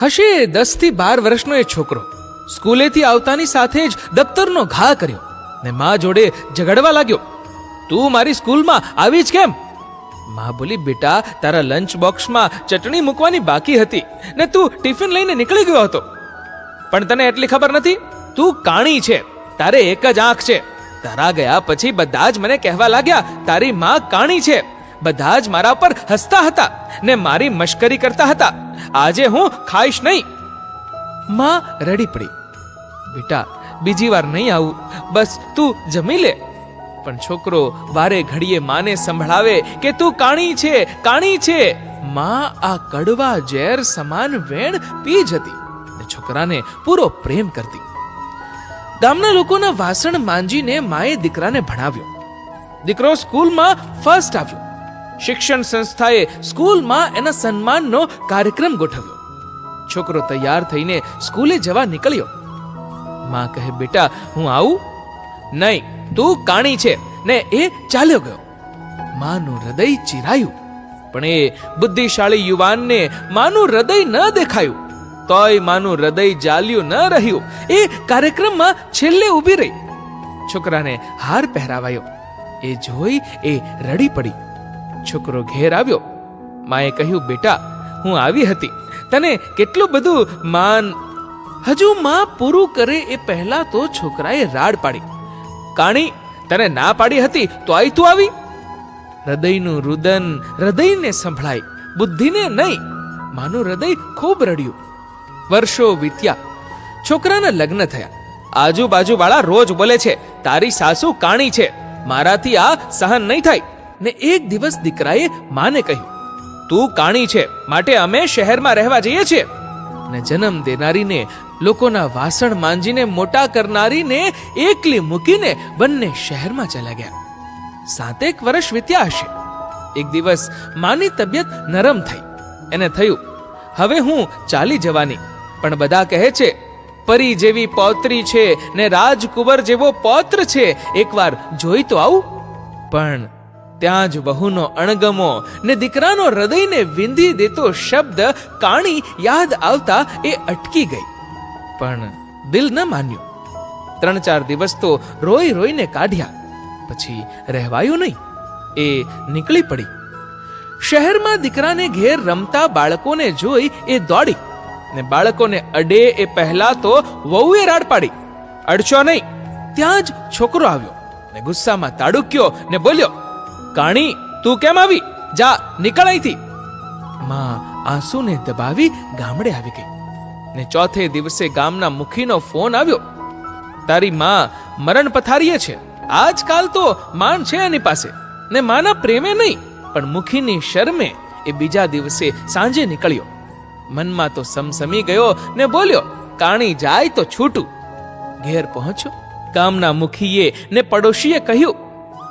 હશે 10 થી 12 વર્ષનો એ છોકરો સ્કૂલેથી આવતાની સાથે જ દફતરનો ઘા કર્યો ને માં જોડે ઝઘડવા લાગ્યો. તું મારી સ્કૂલમાં આવી જ કેમ? માં બોલી, બેટા તારા લંચ બોક્સમાં ચટણી મૂકવાની બાકી હતી ને તું ટિફિન લઈને નીકળી ગયો હતો. પણ તને એટલી ખબર નથી, તું કાણી છે, તારે એક જ આંખ છે. તારા ગયા પછી બધા જ મને કહેવા લાગ્યા તારી માં કાણી છે. બધા જ મારા પર હસતા હતા ને મારી મશ્કરી કરતા હતા. આજે હું ખાઈશ નહીં. માં રડી પડી, બેટા બીજી વાર નહીં આવું, બસ તું જમી લે. પણ છોકરો વારે ઘડીએ માને સંભળાવે કે તું કાણી છે, કાણી છે. માં આ કડવા ઝેર સમાન વેણ પી જતી ને છોકરાને પૂરો પ્રેમ કરતી. ગામના લોકોના વાસણ માંજીને માએ દીકરાને ભણાવ્યો. દીકરો સ્કૂલમાં ફર્સ્ટ આવ્યો. શિક્ષણ સંસ્થાએ સ્કૂલમાં એના સન્માનનો કાર્યક્રમ ગોઠવ્યો. છોકરો તૈયાર થઈને સ્કૂલે જવા નીકળ્યો. માં કહે, બેટા હું આવું? નહીં, તું કાણી છે ને એ ચાલ્યો ગયો. માનું હૃદય ચિરાયું. પણ એ બુદ્ધિશાળી યુવાનને માનું હૃદય ન દેખાયું. તોય માનું હૃદય જાલ્યું ન રહ્યું. એ કાર્યક્રમમાં છેલ્લે ઊભી રહી. છોકરાને હાર પહેરાવાયો. એ જોઈ એ રડી પડી. છોકરો ઘેર આવ્યો. માએ કહ્યું, બેટા હું આવી હતી, તને કેટલું બધું માન. હજુ માં પૂરું કરે એ પહેલા તો છોકરાએ રાડ પાડી, કાણી તને ના પાડી હતી તો આઈ તું આવી. હૃદયનું રુદન હૃદયને સંભળાય, બુદ્ધિને નહીં. માનું હૃદય ખૂબ રડ્યું. વર્ષો વીત્યા. છોકરાના લગ્ન થયા. આજુબાજુ વાળા રોજ બોલે છે તારી સાસુ કાણી છે, મારાથી આ સહન નહીં થાય. ને એક દિવસ દીકરાએ માને કહ્યું, તું કાણી છે માટે અમે શહેરમાં રહેવા જઈએ છીએ. ને જન્મ દેનારીને, લોકોના વાસણ માંજીને મોટા કરનારીને એકલી મૂકીને બંને શહેરમાં ચાલ્યા ગયા. 7 એક વર્ષ વીત્યા હશે. એક દિવસ માની તબિયત નરમ થઈ. એને થયું, હવે હું ચાલી જવાની. પણ બધા કહે છે પરી જેવી પૌત્રી છે ને રાજકુંવર જેવો પૌત્ર છે, એકવાર જોઈ તો આવું. પણ ત્યાં જ વહુનો અણગમો ને દીકરાનો હૃદયને વિંધી દેતો શબ્દ કાણી યાદ આવતા એ અટકી ગઈ. પણ દિલ ન માન્યું. 3-4 દિવસ તો રોઈ રોઈને કાઢ્યા. પછી રહેવાયું નહીં. એ નીકળી પડી. શહેરમાં દીકરાને ઘેર રમતા બાળકોને જોઈ એ દોડી ને બાળકોને અડે એ પહેલા તો વહુએ રાડ પાડી, અડશો નહીં. ત્યાં જ છોકરો આવ્યો ને ગુસ્સામાં તાડુક્યો ને બોલ્યો, કાણી તું કેમ આવી? જા નીકળ અહીંથી. માં આંસુને દબાવી ગામડે આવી ગઈ. ને 4થે દિવસે ગામના મુખીનો ફોન આવ્યો, તારી માં મરણ પથારીએ છે. આજકાલ તો માન છે એની પાસે ને માના પ્રેમે નહીં, પણ મુખીની શરમે એ બીજા દિવસે સાંજે નીકળ્યો. મનમાં તો સમસમી ગયો ને બોલ્યો, કાણી જાય તો છૂટું. ઘેર પહોંચ્યો. ગામના મુખીએ ને પડોશીએ કહ્યું,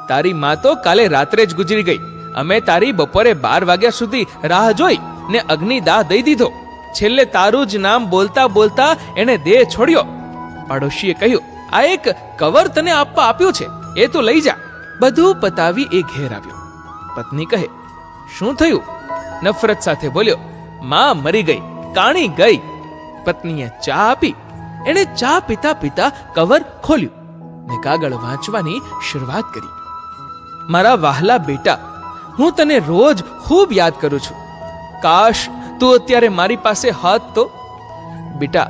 તારી માં તો કાલે રાત્રે જ ગુજરી ગઈ. અમે તારી બપોરે 12 વાગ્યા સુધી રાહ જોઈ ને અગ્નિદાહ દઈ દીધો. છેલ્લે તારું જ નામ બોલતા બોલતા એને દેહ છોડ્યો. પાડોશીએ કહ્યું, આ એક કવર તને આપવા આપ્યું છે, એ તું લઈ જા. બધું પતાવી એ ઘેર આવ્યો. પત્ની કહે, શું થયું? નફરત સાથે બોલ્યો, માં મરી ગઈ, કાણી ગઈ. પત્નીએ ચા આપી. એણે ચા પીતા પીતા કવર ખોલ્યું ને કાગળ વાંચવાની શરૂઆત કરી. મારા વહાલા બેટા, હું તને રોજ ખૂબ યાદ કરું છું. કાશ તું અત્યારે મારી પાસે હોત તો. બેટા,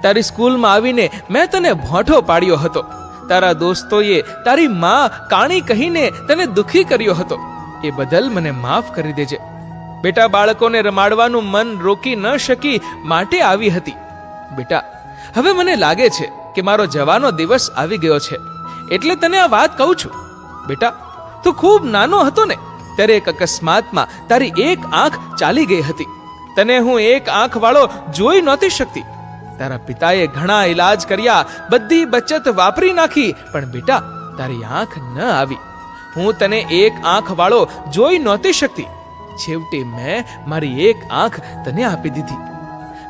તારી સ્કૂલમાં આવીને મેં તને ભોંઠો પાડ્યો હતો. તારા દોસ્તોએ તારી માં કાણી કહીને તને દુખી કર્યો હતો. એ બદલ મને માફ કરી દેજે. બેટા, બાળકોને રમાડવાનું મન રોકી ન શકી માટે આવી હતી. બેટા, હવે મને લાગે છે કે મારો જવાનો દિવસ આવી ગયો છે, એટલે તને આ વાત કહું છું. બેટા, તું ખૂબ નાનો હતો ને ત્યારે એક અકસ્માતમાં તારી એક આંખ ચાલી ગઈ હતી. તને હું એક આંખ વાળો જોઈ નહોતી શકતી. તારા પિતાએ ઘણા ઈલાજ કર્યા, બધી બચત વાપરી નાખી, પણ બેટા તારી આંખ ન આવી. હું તને એક આંખ વાળો જોઈ નહોતી શકતી. છેવટે મેં મારી એક આંખ તને આપી દીધી.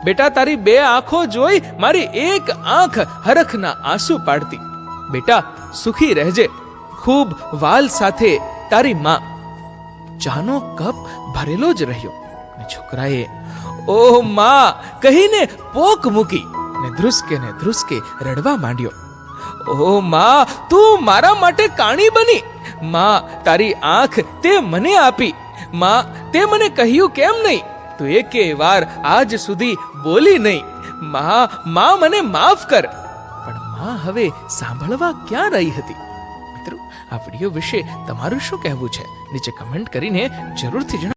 બેટા, તારી 2 આંખો જોઈ મારી એક આંખ હરખના આંસુ પાડતી. બેટા, સુખી રહેજે. ખૂબ વાલ સાથે તારી માં. ચાનો કપ ભરેલો જ રહ્યો. છોકરાએ ઓહ માં કહીને પોક મૂકી ને ધ્રુસકે રડવા માંડ્યો. ઓહ માં તું મારા માટે કાણી બની. માં તારી આંખ તે મને આપી. માં તે મને કહ્યું કેમ નહીં? તું એકે વાર આજ સુધી બોલી નહીં. માં મને માફ કર. પણ માં હવે સાંભળવા ક્યાં રહી હતી? મિત્રો, આ વિડીયો વિશે તમારું શું કહેવું છે? નીચે કમેન્ટ કરીને જરૂરથી જણાવો.